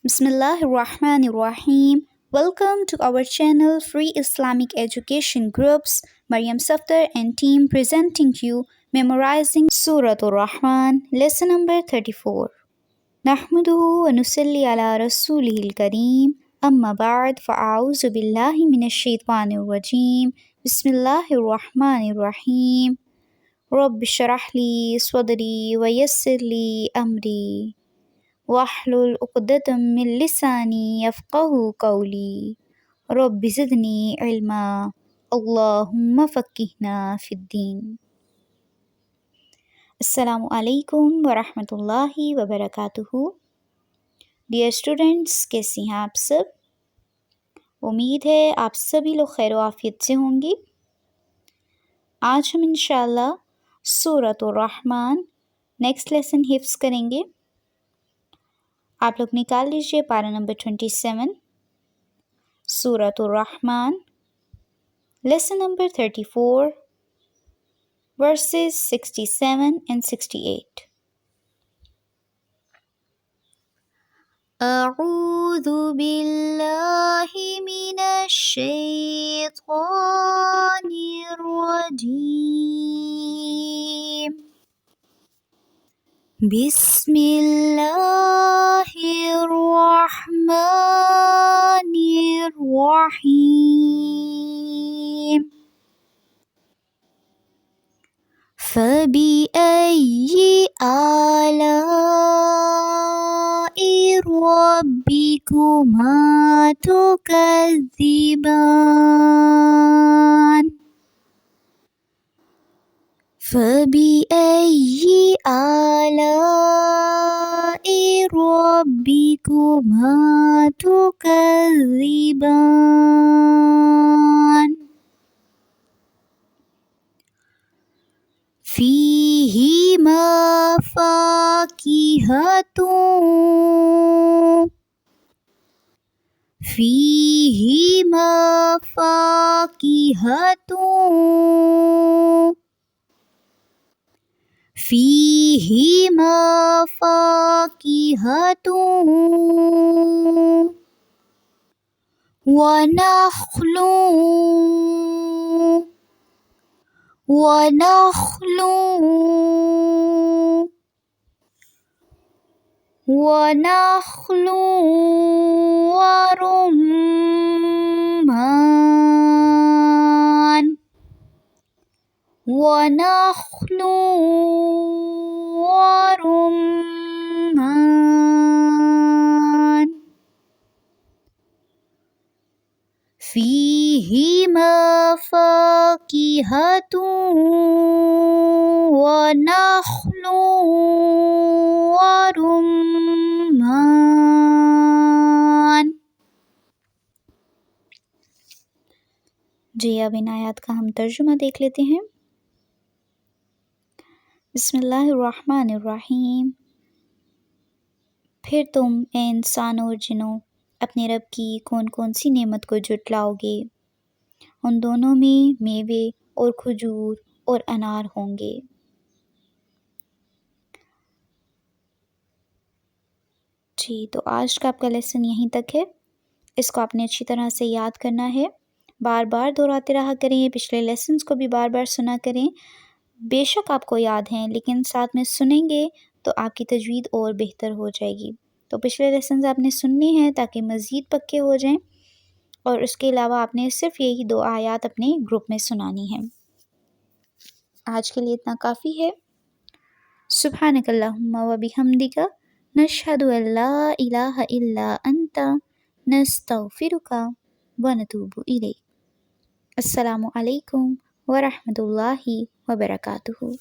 Bismillahirrahmanirrahim. Welcome to our channel Free Islamic Education Groups. Mariam Safdar and team presenting you Memorizing Surah Rahman, lesson number 34. Nahmaduhu wa nusalli ala rasulihil kareem. Amma ba'd fa'auzu billahi minash shaitanir rajim. Bismillahirrahmanirrahim. Rabbi shrah li sadri wa yassir li amri. واحلل عقدة من لساني يفقه قولي رب زدني علما اللهم فقهنا في الدين. Assalamu alaikum wa rahmatullahi wa barakatuhu. Dear students, कैसी हैं आप सब? उम्मीद है आप सभी लोग खैर आफियत से होंगे। आज हम इंशाल्लाह सूरत रहमान नेक्स्ट लेसन हिफ्ज़ करेंगे। आप लोग निकाल लीजिए पारा number 27 Surat Rahman lesson number 34 verses 67 and 68. أعوذ بالله من الشيطان الرجيم. بسم الله الرحمن الرحيم. فبأي آلاء ربكما تكذبان. فبأي آلاء ربكما تكذبان. فيهما فاكهة ونخل ورمان. فيهما فاكهة ونخل ورمان. जी अब इन आयत का हम तर्जुमा देख लेते हैं। बिस्मिल्लाहिर्रहमानिर्रहीम। फिर तुम ए इंसान और जिनों अपने रब की कौन कौन सी नेमत को जुटलाओगे। उन दोनों में मेवे और खजूर और अनार होंगे। जी तो आज का आपका लेसन यहीं तक है। इसको आपने अच्छी तरह से याद करना है, बार बार दोहराते रहा करें, पिछले लेसन्स को भी बार बार सुना करें। बेशक आपको याद हैं लेकिन साथ में सुनेंगे तो आपकी तजवीद और बेहतर हो जाएगी। तो पिछले लेसन्स आपने सुनने हैं ताकि मज़ीद पक्के हो जाएं, और उसके अलावा आपने सिर्फ यही 2 आयत अपने ग्रुप में सुनानी है। आज के लिए इतना काफ़ी है। सुब्हानकल्लाहुम्मा व बिहम्दिका नशहदु अल्ला इलाहा इल्ला अंता नस्तगफिरुका व नतूबु इलैक। अस्सलामु अलैकुम व रहमतुल्लाहि व बरकातुहू।